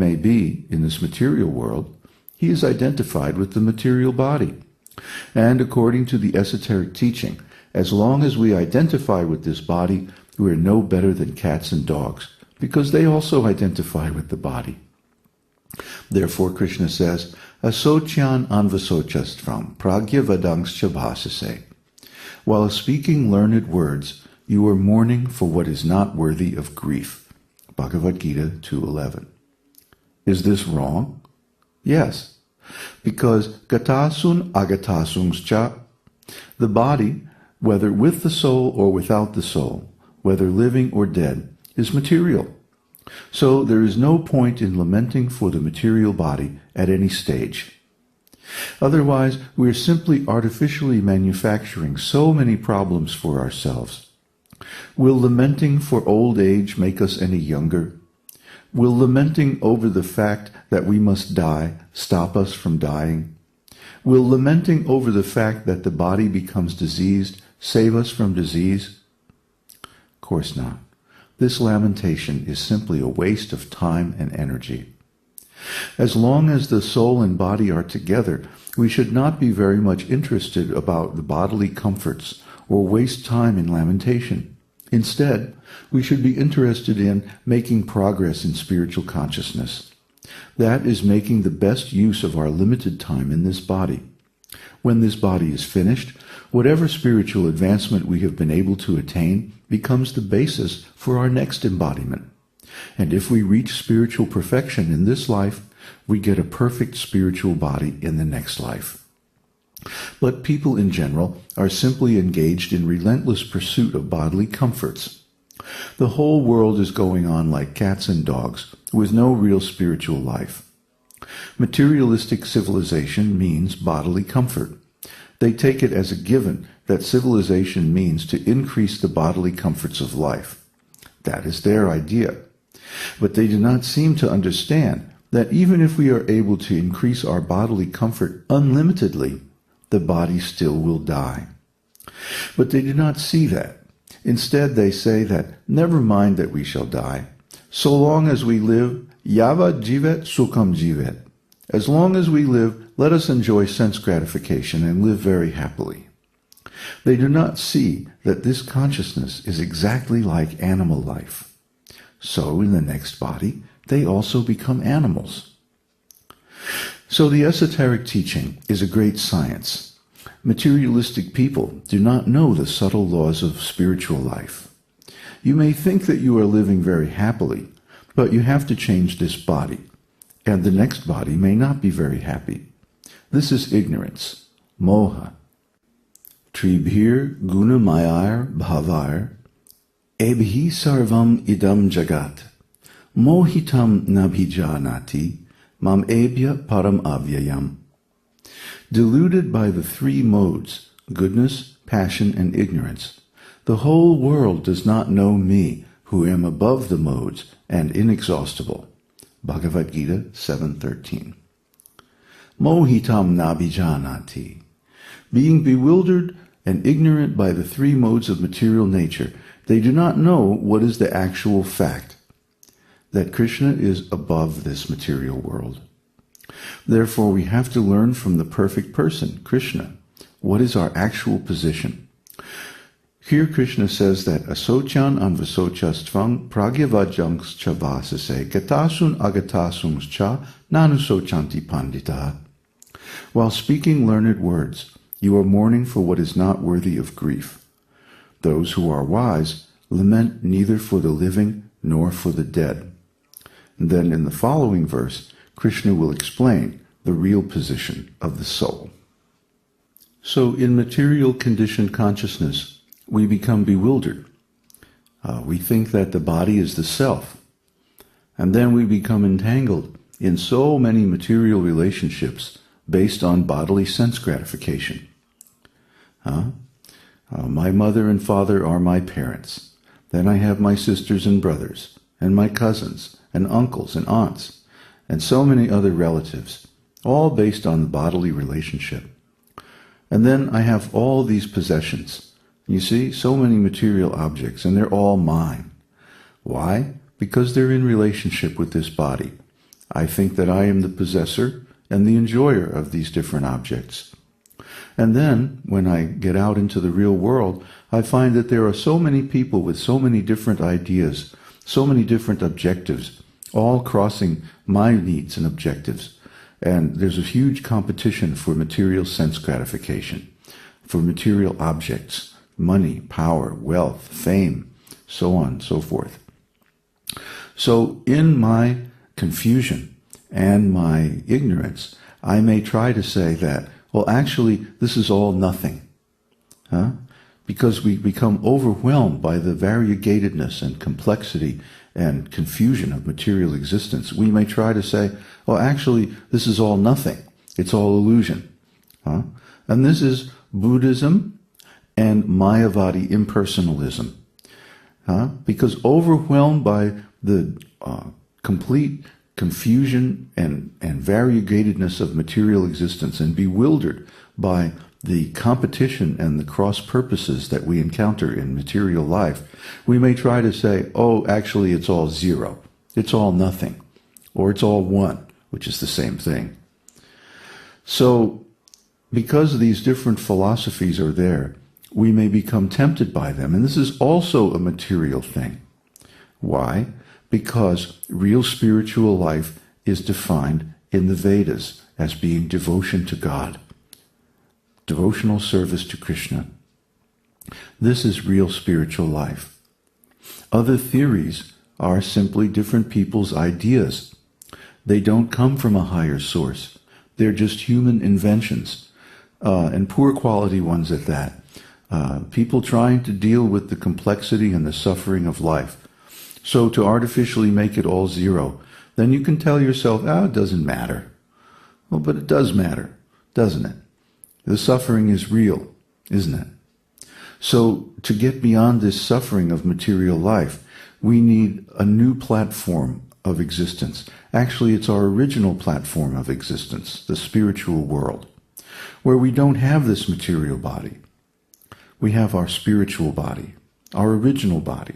may be in this material world, he is identified with the material body. And according to the esoteric teaching, as long as we identify with this body, we are no better than cats and dogs, because they also identify with the body. Therefore, Krishna says, asocyan anvasocas tvam, prajna-vadams bhasase. While speaking learned words, you are mourning for what is not worthy of grief. Bhagavad-Gītā 2:11. Is this wrong? Yes, because gatasun agatasums cha, the body, whether with the soul or without the soul, whether living or dead, is material. So there is no point in lamenting for the material body at any stage. Otherwise, we are simply artificially manufacturing so many problems for ourselves. Will lamenting for old age make us any younger? Will lamenting over the fact that we must die stop us from dying? Will lamenting over the fact that the body becomes diseased save us from disease? Of course not. This lamentation is simply a waste of time and energy. As long as the soul and body are together, we should not be very much interested about the bodily comforts or waste time in lamentation. Instead, we should be interested in making progress in spiritual consciousness. That is making the best use of our limited time in this body. When this body is finished, whatever spiritual advancement we have been able to attain becomes the basis for our next embodiment. And if we reach spiritual perfection in this life, we get a perfect spiritual body in the next life. But people in general are simply engaged in relentless pursuit of bodily comforts. The whole world is going on like cats and dogs, with no real spiritual life. Materialistic civilization means bodily comfort. They take it as a given that civilization means to increase the bodily comforts of life. That is their idea. But they do not seem to understand that even if we are able to increase our bodily comfort unlimitedly, the body still will die. But they do not see that. Instead, they say that, never mind that we shall die. So long as we live, yava jivet sukham jivet. As long as we live, let us enjoy sense gratification and live very happily. They do not see that this consciousness is exactly like animal life. So in the next body, they also become animals. So the esoteric teaching is a great science. Materialistic people do not know the subtle laws of spiritual life. You may think that you are living very happily, but you have to change this body, and the next body may not be very happy. This is ignorance, moha. Tribhir gunamayar bhavar, ebhi sarvam idam jagat, mohitam nabhijanati, mam ebhya param avyayam. Deluded by the three modes, goodness, passion, and ignorance, the whole world does not know me, who am above the modes and inexhaustible. Bhagavad-Gītā 7:13. Mohitam nabhijanati. Being bewildered and ignorant by the three modes of material nature, they do not know what is the actual fact, that Krishna is above this material world. Therefore, we have to learn from the perfect person, Krishna, what is our actual position. Here Krishna says that asocyan anvasocas tvam prajna-vadams bhasase gatasun agatasums cha nanusocanti panditah. While speaking learned words, you are mourning for what is not worthy of grief. Those who are wise lament neither for the living nor for the dead. And then in the following verse, Krishna will explain the real position of the soul. So in material conditioned consciousness, we become bewildered. We think that the body is the self. And then we become entangled in so many material relationships based on bodily sense gratification. My mother and father are my parents. Then I have my sisters and brothers, and my cousins, and uncles and aunts, and so many other relatives, all based on the bodily relationship. And then I have all these possessions. You see, so many material objects, and they're all mine. Why? Because they're in relationship with this body. I think that I am the possessor and the enjoyer of these different objects. And then, when I get out into the real world, I find that there are so many people with so many different ideas, so many different objectives, all crossing my needs and objectives. And there's a huge competition for material sense gratification, for material objects, money, power, wealth, fame, so on and so forth. So in my confusion and my ignorance, I may try to say that, well, actually, this is all nothing. Because we become overwhelmed by the variegatedness and complexity and confusion of material existence. We may try to say, well, actually, this is all nothing. It's all illusion. And this is Buddhism and Mayavadi impersonalism. Because overwhelmed by the complete confusion and variegatedness of material existence and bewildered by the competition and the cross purposes that we encounter in material life, we may try to say, oh, actually it's all zero, it's all nothing, or it's all one, which is the same thing. So, because these different philosophies are there, we may become tempted by them, and this is also a material thing. Why? Because real spiritual life is defined in the Vedas as being devotion to God, devotional service to Krishna. This is real spiritual life. Other theories are simply different people's ideas. They don't come from a higher source. They're just human inventions, and poor quality ones at that. People trying to deal with the complexity and the suffering of life. So to artificially make it all zero, then you can tell yourself, it doesn't matter. Well, but it does matter, doesn't it? The suffering is real, isn't it? So to get beyond this suffering of material life, we need a new platform of existence. Actually, it's our original platform of existence, the spiritual world, where we don't have this material body. We have our spiritual body, our original body.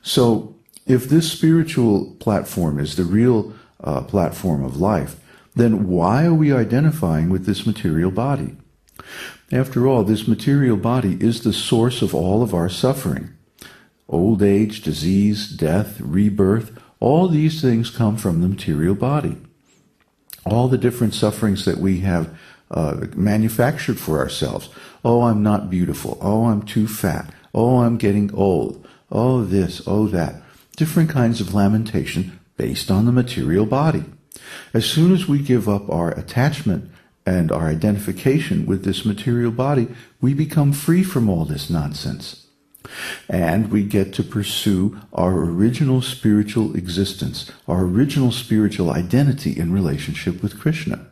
So if this spiritual platform is the real platform of life, then why are we identifying with this material body? After all, this material body is the source of all of our suffering. Old age, disease, death, rebirth, all these things come from the material body. All the different sufferings that we have manufactured for ourselves. Oh, I'm not beautiful. Oh, I'm too fat. Oh, I'm getting old. Oh, this, oh, that. Different kinds of lamentation based on the material body. As soon as we give up our attachment and our identification with this material body, we become free from all this nonsense. And we get to pursue our original spiritual existence, our original spiritual identity in relationship with Krishna.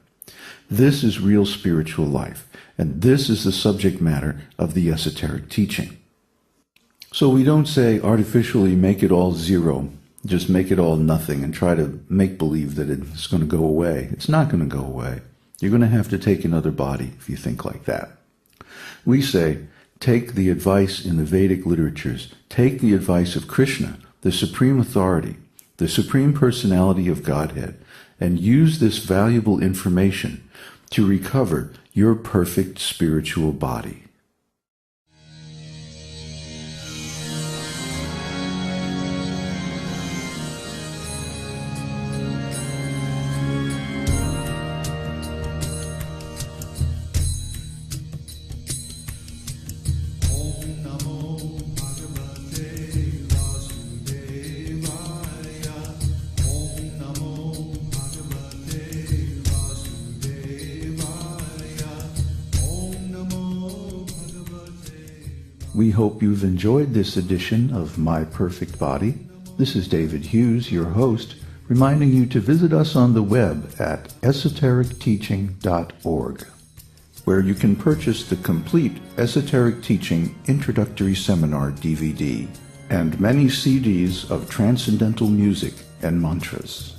This is real spiritual life, and this is the subject matter of the esoteric teaching. So we don't say artificially make it all zero, just make it all nothing and try to make believe that it's going to go away. It's not going to go away. You're going to have to take another body if you think like that. We say, take the advice in the Vedic literatures, take the advice of Krishna, the supreme authority, the supreme personality of Godhead, and use this valuable information to recover your perfect spiritual body. We hope you've enjoyed this edition of My Perfect Body. This is David Hughes, your host, reminding you to visit us on the web at esotericteaching.org, where you can purchase the complete Esoteric Teaching Introductory Seminar DVD and many CDs of transcendental music and mantras.